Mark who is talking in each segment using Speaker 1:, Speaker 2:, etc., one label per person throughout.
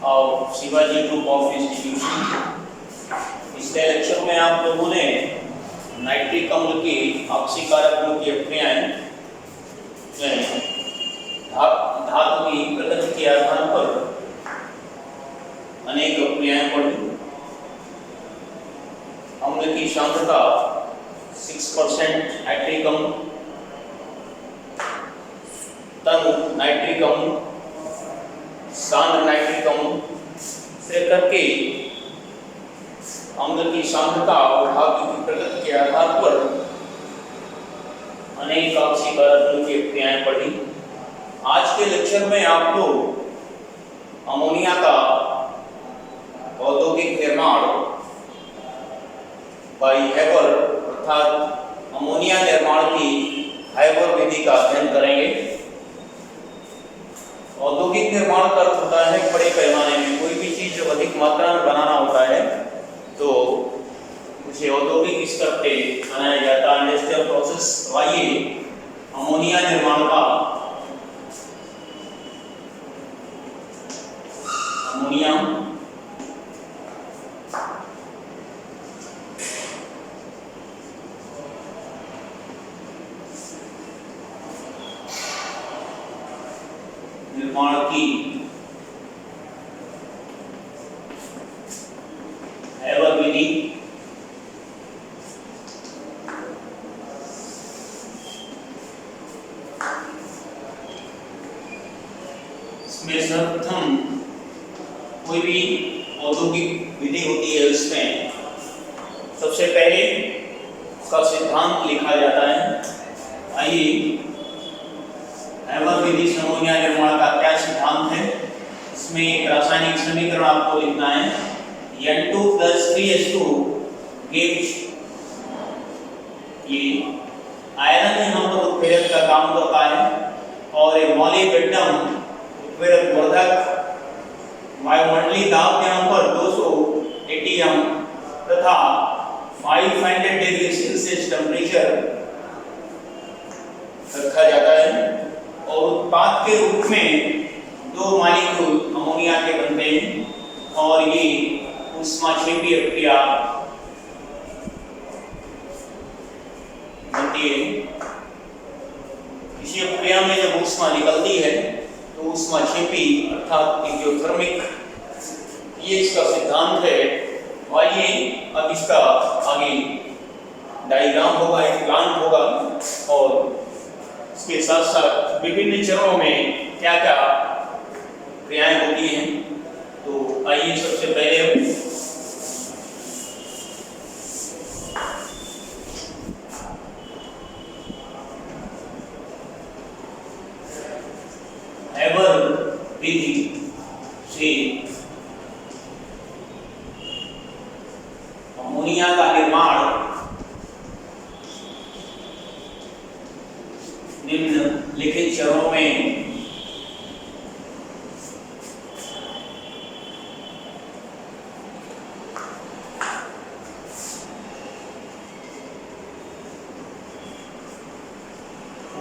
Speaker 1: of Shivaji group of institution. पिछले lecture में आप लोगों ने नाइट्रिक अम्ल की ऑक्सीकारक गुण की अभिक्रियाएं धातु की प्रकृति के आधार पर अनेक अभिक्रियाएं पढ़ी। अम्ल की सांद्रता 6% नाइट्रिक अम्ल, तंग नाइट्रिक अम्ल, सांद्र नाइट्रिक अम्ल से करके अम्ल की सांद्रता और धातु की प्रकृति के आधार पर अनेक ऑक्सीकारक गुण की अभिक्रियाएं पढ़ी। आज के लेक्चर में आप लोग अमोनिया का औद्योगिक निर्माण बाय हैबर अर्थात अमोनिया निर्माण की हैबर विधि का अध्ययन करेंगे। औद्योगिक निर्माण का अर्थ होता है बड़े पैमाने में कोई भी चीज जब अधिक मात्रा में बनाना होता है तो उसे औद्योगिक स्तर पे बनाया जाता है, इंडस्ट्रियल प्रोसेस। तो आइए अमोनिया निर्माण का अमोनिया निर्माण की हैबर विधि इसमें सर्वप्रथम कोई भी औद्योगिक विधि होती है उसमें सबसे पहले उसका सिद्धांत लिखा जाता है। आइए हैबर विधि से अमोनिया निर्माण का क्या सिद्धांत है, इसमें एक रासायनिक समीकरण आपको लिखना है। N2 + 3H2 gives, ये आयरन यहाँ पर उत्प्रेरक का काम करता है और एक मॉलिब्डेनम उत्प्रेरक वर्धक वायुमंडलीय दाब यहाँ पर 200 atm तथा 500 डिग्री सेल्सियस टेम्परेचर रखा जाता है और उत्पाद के रूप में दो मॉलिक्यूल अमोनिया के बनते हैं और ये ऊष्माक्षेपी अभिक्रिया बनती है। इसी अभिक्रिया में जब ऊष्मा निकलती है तो ऊष्माक्षेपी अर्थात एक्सोथर्मिक, ये इसका सिद्धांत है। आइए अब इसका आगे डायग्राम होगा, एक प्लान होगा और इसके साथ साथ विभिन्न चरणों में क्या क्या क्रियाएं होती हैं। तो आइए सबसे पहले हैबर विधि से अमोनिया का निर्माण निम्नलिखित चरणों में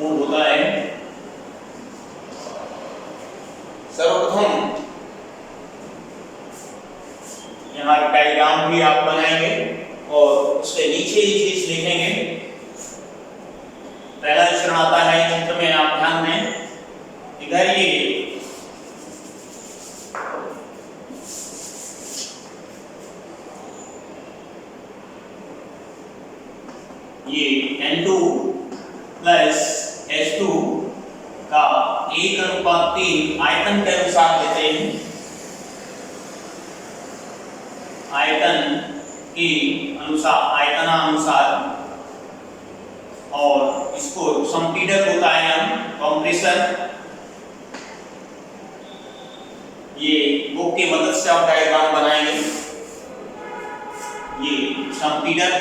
Speaker 1: होता है। सर्वप्रथम यहाँ डायग्राम भी आप बनाएंगे और उसके नीचे ही चीज लिखेंगे। पहला चरण आता है चित्र में, आप ध्यान दें इधर ये N2 + H2 का 1:3 आयतन के अनुसार लेते हैं। आयतन के अनुसार, आयतनानुसार, और इसको संपीडक होता है कंप्रेसर। ये बुक की मदद से आप डायग्राम बनाएंगे। ये संपीडक,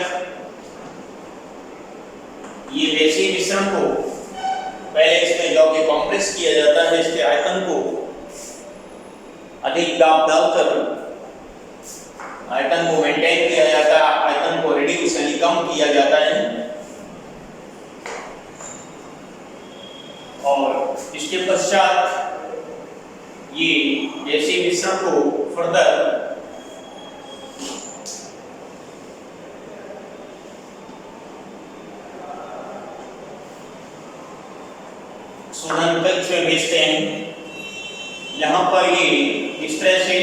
Speaker 1: ये वैसे मिश्रण को पहले इसमें जो कि कंप्रेस किया जाता है, इसके आयतन को अधिक दाब डालकर आयतन को मेंटेन किया जाता है, आयतन को रिड्यूस यानी कम किया जाता है। और इसके पश्चात ये गैसीय मिश्रण को फर्दर शोधन कक्ष में भेजते हैं। यहाँ पर ये इस तरह से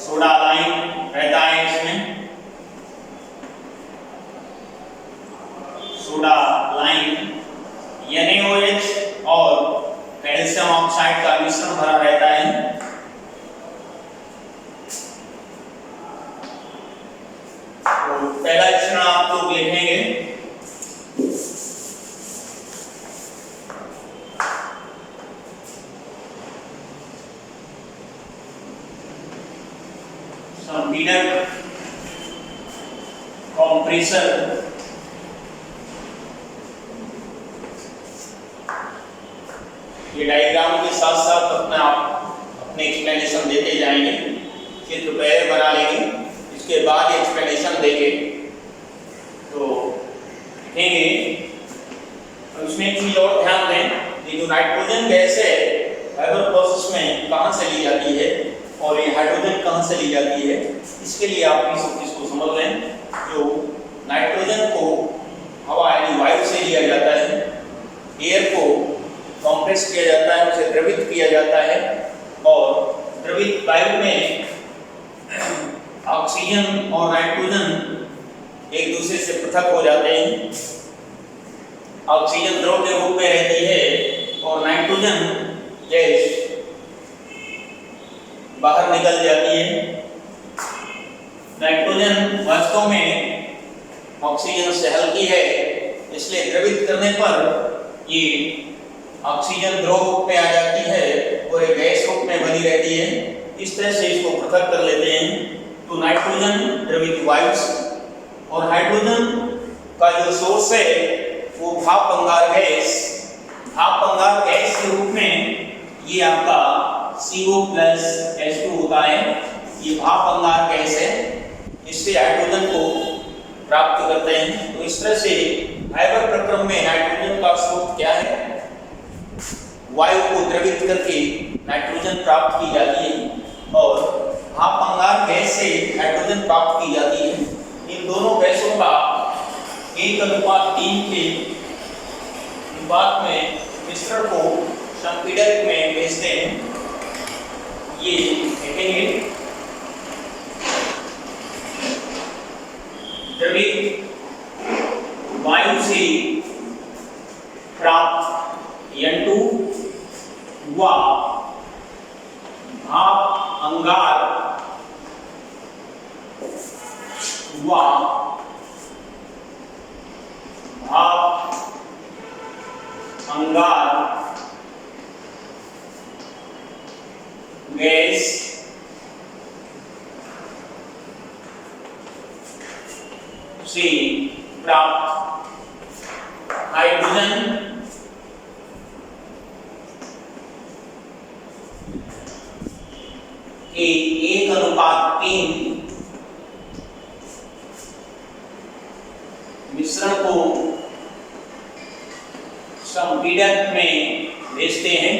Speaker 1: सोडा लाइन रहता है, इसमें सोडा लाइन NaOH और कैल्शियम ऑक्साइड का मिश्रण भरा रहता है। तो पहला मिश्रण आप लोग लिखेंगे, संपीड़क कंप्रेसर ये डायग्राम के साथ साथ अपने एक्सप्लेनेशन देते जाएंगे, चित्र पहले बना लेंगे, इसके बाद एक्सप्लेनेशन देंगे। तो देखेंगे उसमें एक चीज और ध्यान दें, ये जो नाइट्रोजन गैस है फाइबर प्रोसेस में कहाँ से ली जाती है और ये हाइड्रोजन कहाँ से ली जाती है, इसके लिए आप इसको समझ लें। जो नाइट्रोजन को हवा यानी वायु से लिया जाता है, एयर को कंप्रेस किया जाता है, उसे द्रवित किया जाता है और द्रवित वायु में ऑक्सीजन और नाइट्रोजन एक दूसरे से पृथक हो जाते हैं। ऑक्सीजन द्रव के रूप में रहती है और नाइट्रोजन गैस बाहर निकल जाती है। नाइट्रोजन वास्तव में ऑक्सीजन से हल्की है, इसलिए द्रवित करने पर ये ऑक्सीजन द्रव रूप में आ जाती है और एक गैस रूप में बनी रहती है। इस तरह से इसको पृथक कर लेते हैं। तो नाइट्रोजन द्रवित वायु और हाइड्रोजन का जो सोर्स है वो भाप अंगार गैस के रूप में ये आपका CO+H2 होता है। ये भाप अंगार गैस है, इससे हाइड्रोजन को प्राप्त करते हैं। तो इस तरह से फाइबर प्रक्रम में नाइट्रोजन का स्रोत क्या है, वायु को द्रवित करके नाइट्रोजन प्राप्त की जाती है और भाप अंगार गैस से हाइड्रोजन प्राप्त की जाती है। इन दोनों गैसों का 1:3 के अनुपात में मिश्रण को संपीड़क में भेजते हैं। ये देखेंगे द्रवित वायु से प्राप्त N2 व भाप अंगार व भाप अंगार गैस से प्राप्त हाइड्रोजन के 1:3 मिश्रण को संपीड़क में भेजते हैं।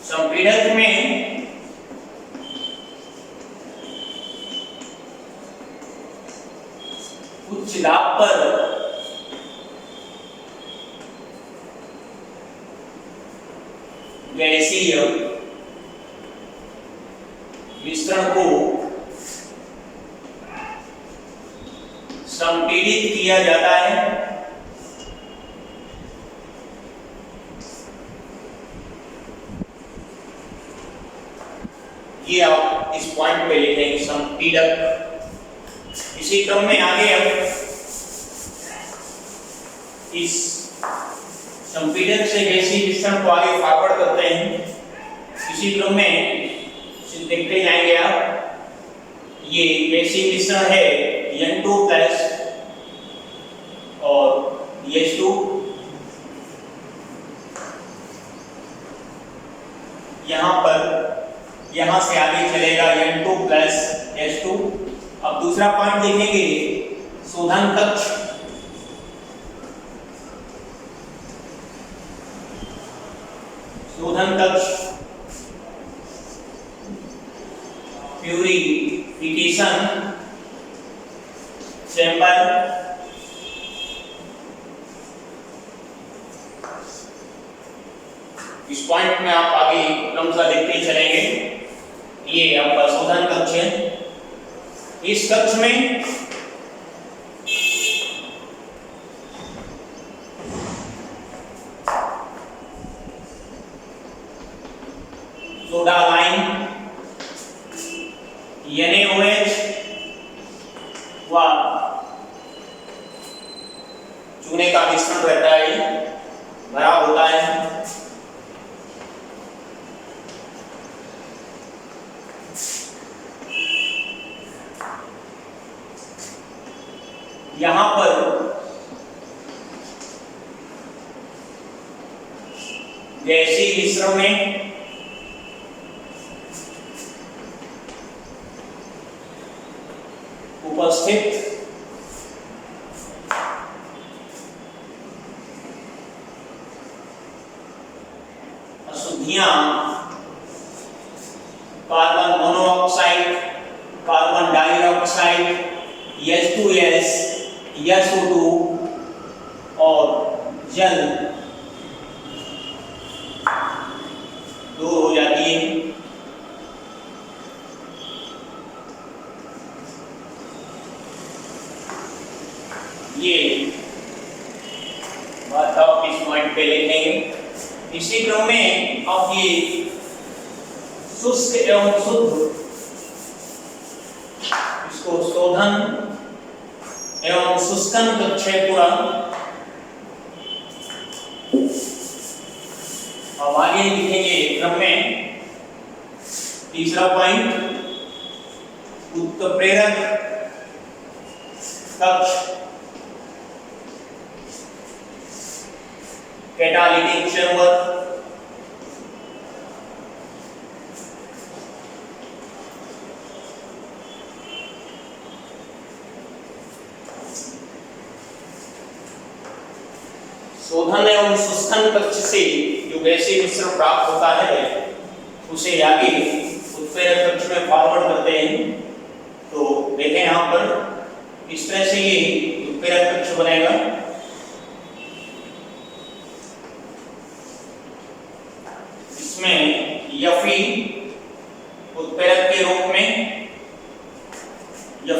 Speaker 1: संपीड़क में उच्च दाब पर गैसीय मिश्रण को संपीड़ित किया जाता है। ये आप इस पॉइंट पे लिखेंगे संपीड़क। इसी क्रम में आगे हम इस संपीड़क से गैसीय मिश्रण को आगे फॉरवर्ड करते हैं। इसी क्रम में देखते जाएंगे आप, ये गैसीय मिश्रण है N2 प्लस और H2। यहाँ पर यहां से आगे चलेगा N2 प्लस H2। अब दूसरा पॉइंट देखेंगे शोधन कक्ष। शोधन कक्ष प्यूरिफिकेशन चैम्बर। इस पॉइंट में आप आगे क्रमशः देखते चलेंगे। ये आपका शोधन कक्ष है। इस कक्ष में सोडा लाइम NaOH व चूने का मिश्रण रहता है, भरा होता है। यहां पर गैसीय मिश्रण में उपस्थित अशुद्धियां carbon monoxide, carbon dioxide, H2S, SO2 और जल दूर हो जाती है। ये बात आप इस पॉइंट पे लिखेंगे। इसी क्रम में अब ये शुष्क एवं शुद्ध, इसको शोधन एवं शुष्कन कक्ष पूरा। अब आगे लिखेंगे क्रम में तीसरा पॉइंट उत्प्रेरक कक्ष कैटालिटिक चैम्बर। शोधन एवं शुष्कन कक्ष से जो गैसीय मिश्रण प्राप्त होता है उसे आगे उत्प्रेरक कक्ष में फॉरवर्ड करते हैं। तो देखें यहां पर इस तरह से ये उत्प्रेरक कक्ष बनेगा। इसमें Fe उत्प्रेरक के रूप में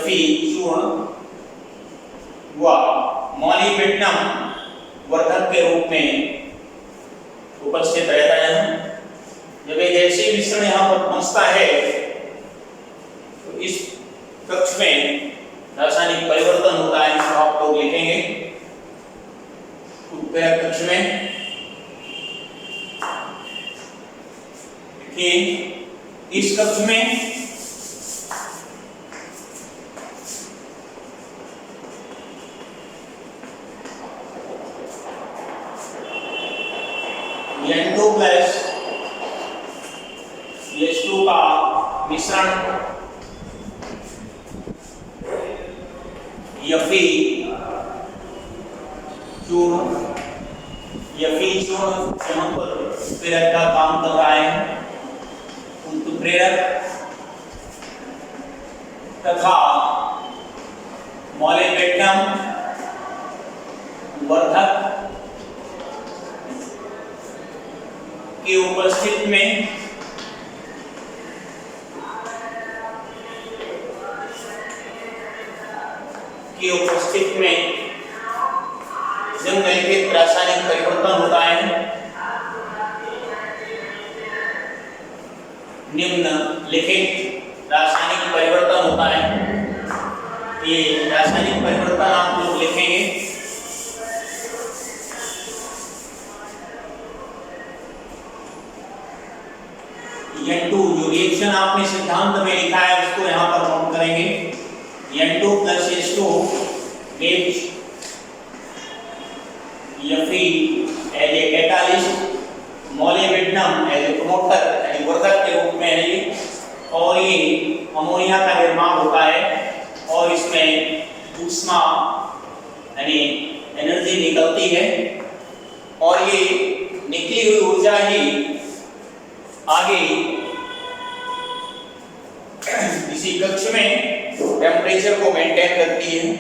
Speaker 1: Fe चूर्ण व मॉलिब्डेनम वर्धक के रूप में उपस्थित रहता है। जब एक गैसीय मिश्रण यहाँ पर पहुंचता है तो इस कक्ष में रासायनिक परिवर्तन होता है, इसको आप लोग लिखेंगे उत्प्रेरक कक्ष में कि इस कक्ष में N2 प्लस H2 का मिश्रण Fe चूर्ण यहाँ पर उत्प्रेरक का काम कर रहा है। उत्प्रेरक तथा मॉलिब्डेनम वर्धक की उपस्थिति में निम्नलिखित रासायनिक परिवर्तन होता है। निम्नलिखित रासायनिक परिवर्तन होता है। ये रासायनिक परिवर्तन आप लोग लिखेंगे। N2 जो रिएक्शन आपने सिद्धांत में लिखा है उसको यहाँ पर नोट करेंगे। N2 plus H2 gives Fe as a catalyst, molybdenum as a promoter, यानी वर्धक के रूप में है ये। अमोनिया का निर्माण होता है और इसमें ऊष्मा यानी एनर्जी निकलती है और ये निकली हुई ऊर्जा ही आगे इसी कक्ष में टेम्परेचर को मेंटेन करती है।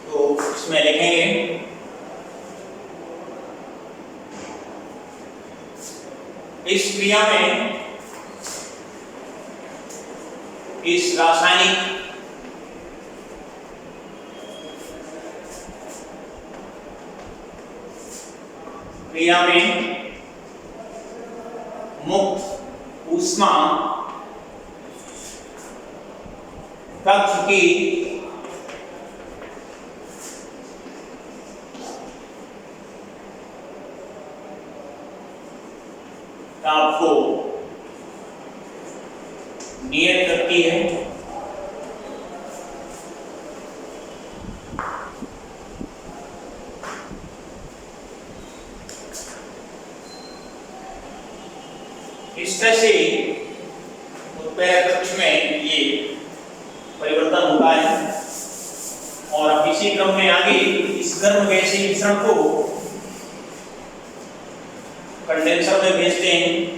Speaker 1: तो इसमें लिखेंगे इस क्रिया में इस रासायनिक क्रिया में मुक्त ऊष्मा कक्ष की ताप को नियत करती है। इस तरह से उत्प्रेरक कक्ष में ये परिवर्तन होता है और अब इसी क्रम में आगे इस गर्म गैसीय मिश्रण को कंडेंसर में भेजते हैं।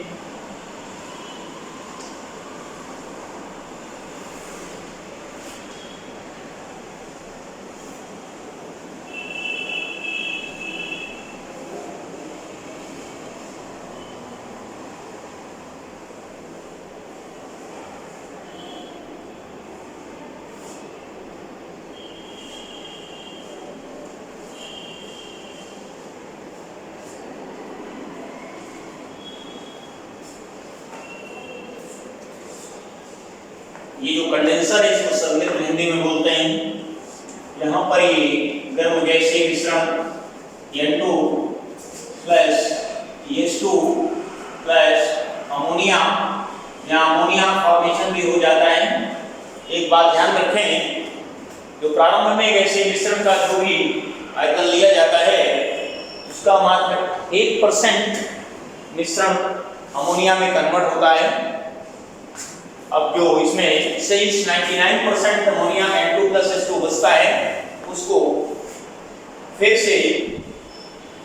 Speaker 1: ये जो कंडेंसर है इसको संक्षिप्त हिंदी में बोलते हैं। यहाँ पर ये गर्म गैसीय मिश्रण N2 plus H2 plus ammonia, यहाँ अमोनिया फॉर्मेशन भी हो जाता है। एक बात ध्यान रखें, जो प्रारंभ में गैसीय मिश्रण का जो भी आयतन लिया जाता है उसका मात्र 1% मिश्रण अमोनिया में कन्वर्ट होता है। अब जो इसमें से 99% अमोनिया N2 प्लस H2 बचता है उसको फिर से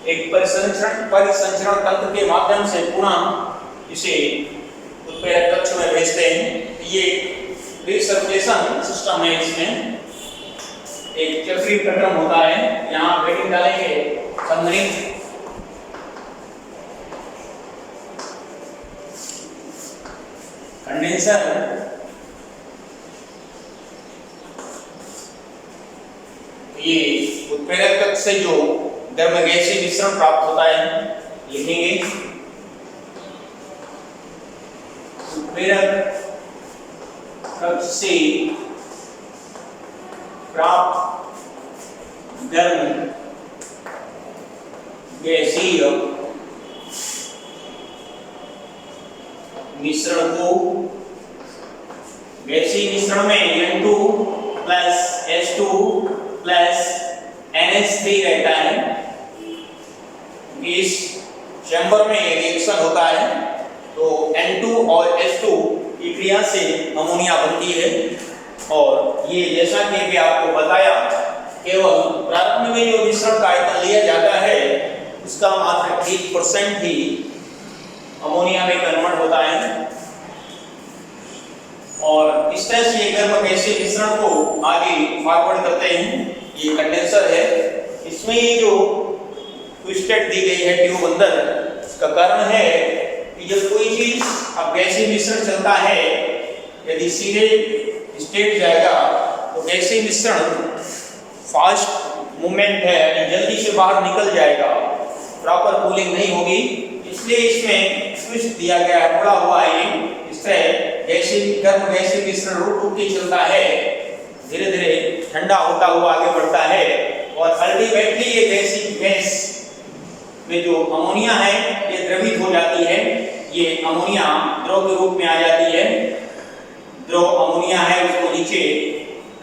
Speaker 1: एक परिसंचरण तंत्र के माध्यम से पुनः इसे उत्प्रेरक कक्ष में भेजते हैं। ये रिसर्कुलेशन सिस्टम है, इसमें एक चक्रीय प्रक्रम होता है। यहाँ ब्रेकिंग डालेंगे संघनित कंडेंसर ये उत्प्रेरक कक्ष से जो गर्म गैसीय मिश्रण प्राप्त होता है लिखेंगे उत्प्रेरक कक्ष से प्राप्त गर्म गैसीय मिश्रण को गैसीय मिश्रण में N2 plus H2 plus NH3 रहता है। इस चैम्बर में रिएक्शन होता है तो N2 और H2 की क्रिया से अमोनिया बनती है और ये जैसा कि भी आपको बताया केवल प्रारंभ में जो मिश्रण का आयतन लिया जाता है उसका मात्र 1% ही अमोनिया में कन्वर्ट होता है और इस तरह से गर्म गैसीय मिश्रण को आगे फॉरवर्ड करते हैं। ये कंडेंसर है, इसमें ये जो ट्विस्टेड दी गई है ट्यूब अंदर, इसका कारण है कि जब कोई चीज अब गैसीय मिश्रण चलता है यदि सीधे स्ट्रेट जाएगा तो गैसीय मिश्रण फास्ट मूवमेंट है यानी जल्दी से बाहर निकल जाएगा, प्रॉपर कूलिंग नहीं होगी, इसलिए इसमें ट्विस्ट दिया गया है, मुड़ा हुआ है। इस तरह गर्म गैसीय मिश्रण रुक के चलता है, धीरे धीरे ठंडा होता हुआ आगे बढ़ता है और अल्टीमेटली ये गैस में जो अमोनिया है ये द्रवित हो जाती है। ये अमोनिया द्रव के रूप में आ जाती है। द्रव अमोनिया है उसको नीचे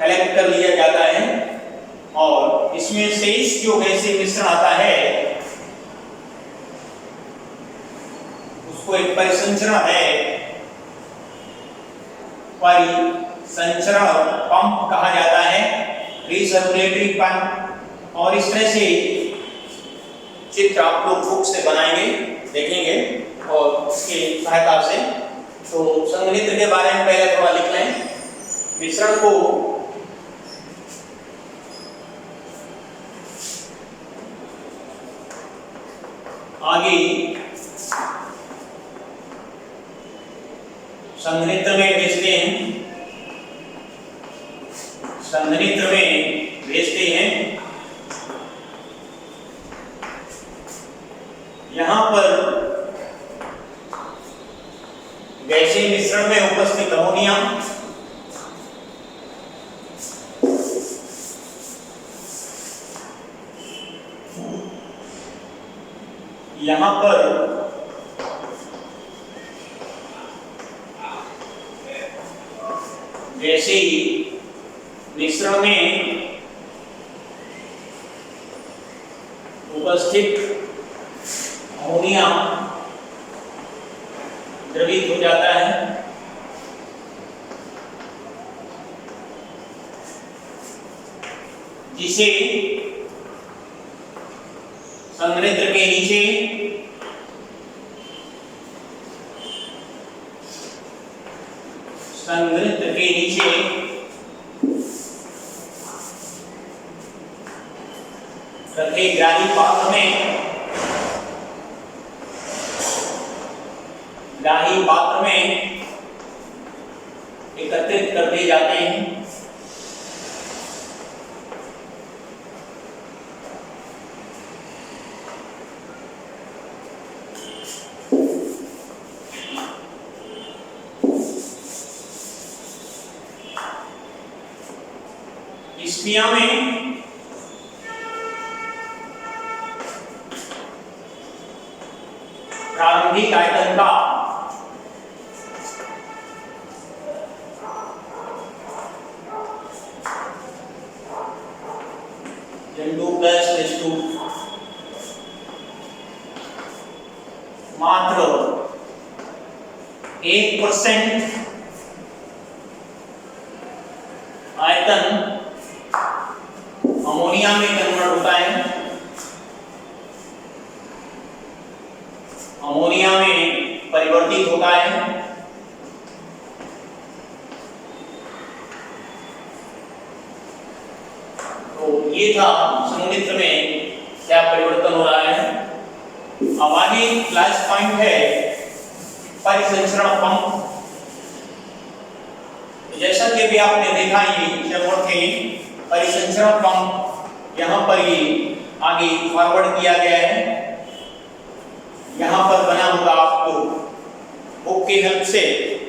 Speaker 1: कलेक्ट कर लिया जाता है और इसमें से इस जो गैसीय मिश्रण आता है उसको एक परिसंचरण है परिसंचरण पंप कहा जाता है, रिसर्कुलेटरी पंप। और इस तरह से चित्र आप लोग बुक से बनाएंगे, देखेंगे और उसकी सहायता से। तो संघनित्र के बारे में पहले थोड़ा लिख लें। मिश्रण को आगे संघनित्र में भेजते हैं, संघनित्र में भेजते हैं। यहां पर गैसीय मिश्रण में उपस्थित अमोनिया यहां पर गैसीय मिश्रण में उपस्थित अमोनिया द्रवित हो जाता है, जिसे संघनित्र के नीचे रखे ग्राही पात्र में एकत्रित कर दिए जाते हैं। इस क्रिया में प्रारंभिक आयतन का N2+H2 मात्र 1% आयतन अमोनिया में कन्वर्ट होता है, अमोनिया में परिवर्तित होता है। तो ये था संघनित्र में क्या परिवर्तन हो रहा है। अब आगे लास्ट पॉइंट है परिसंचरण पंप। जैसा कि भी आपने देखा ये थे परिसंचरण पंप, यहाँ पर ये आगे फॉरवर्ड किया गया है। यहाँ पर बना होगा, आपको बुक की हेल्प से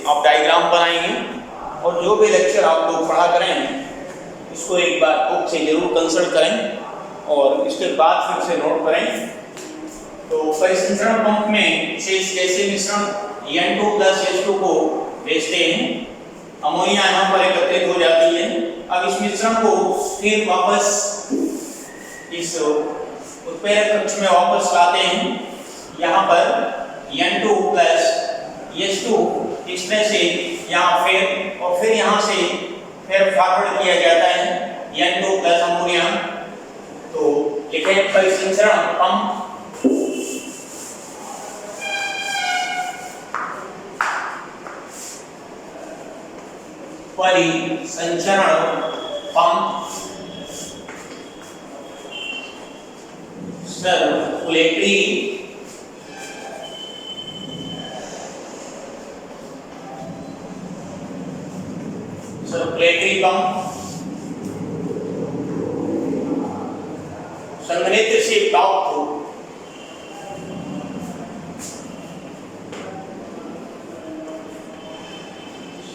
Speaker 1: आप डायग्राम बनाएंगे और जो भी लेक्चर आप लोग पढ़ा करें इसको एक बार बुक से जरूर कंसल्ट करें और इसके बाद फिर से नोट करें। तो परिसंचरण पंप में शेष गैसीय मिश्रण N2+H2 को भेजते हैं, अमोनिया यहाँ पर एकत्रित हो जाती है। अब इस मिश्रण को फिर वापस इस उत्प्रेरक कक्ष में वापस लाते हैं। यहाँ पर N2+H2 इस तरह से यहाँ फिर यहाँ से फिर फॉरवर्ड किया जाता है N2+ अमोनिया। तो लिखें परिसंचरण पंप। परिसंचरण पंप सर्कुलेटरी पंप संघनित्र से प्राप्त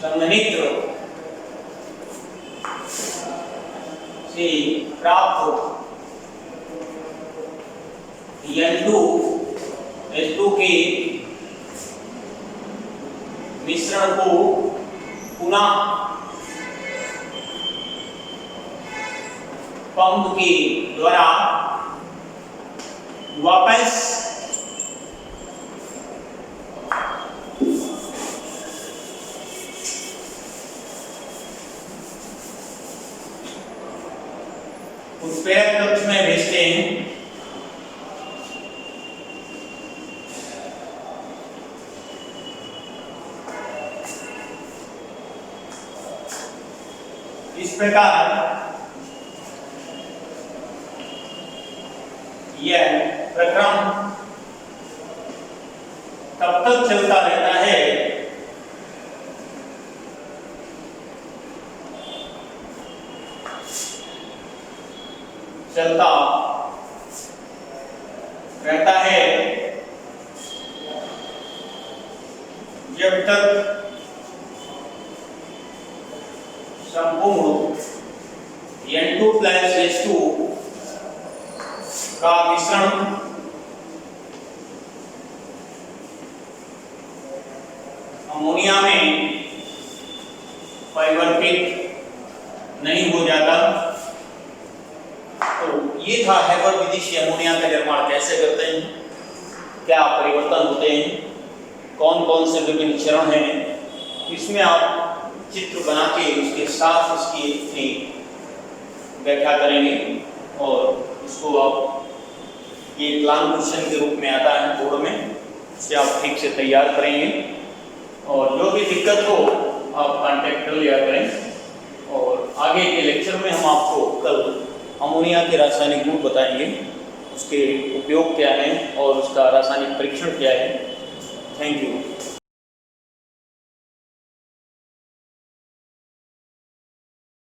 Speaker 1: संघनित्र से प्राप्त N2H2 के मिश्रण को पुनः पंप के द्वारा वापस उत्प्रेरक कक्ष में भेजते हैं। इस प्रकार यह प्रक्रम तब तक चलता रहता है जब तक संपूर्ण N2+H2 का मिश्रण अमोनिया में परिवर्तित नहीं हो जाता। तो ये था हैबर विधि से अमोनिया का निर्माण कैसे करते हैं, क्या परिवर्तन होते हैं, कौन कौन से विभिन्न चरण हैं। इसमें आप चित्र बना के उसके साथ इसकी व्याख्या करेंगे और इसको आप ये प्लान क्वेश्चन के रूप में आता है बोर्ड में, इसे आप ठीक से तैयार करेंगे और जो भी दिक्कत हो आप कांटेक्ट कर लिया करें। और आगे के लेक्चर में हम आपको कल अमोनिया के रासायनिक गुण बताएंगे, उसके उपयोग क्या है और उसका रासायनिक परीक्षण क्या है। Thank you.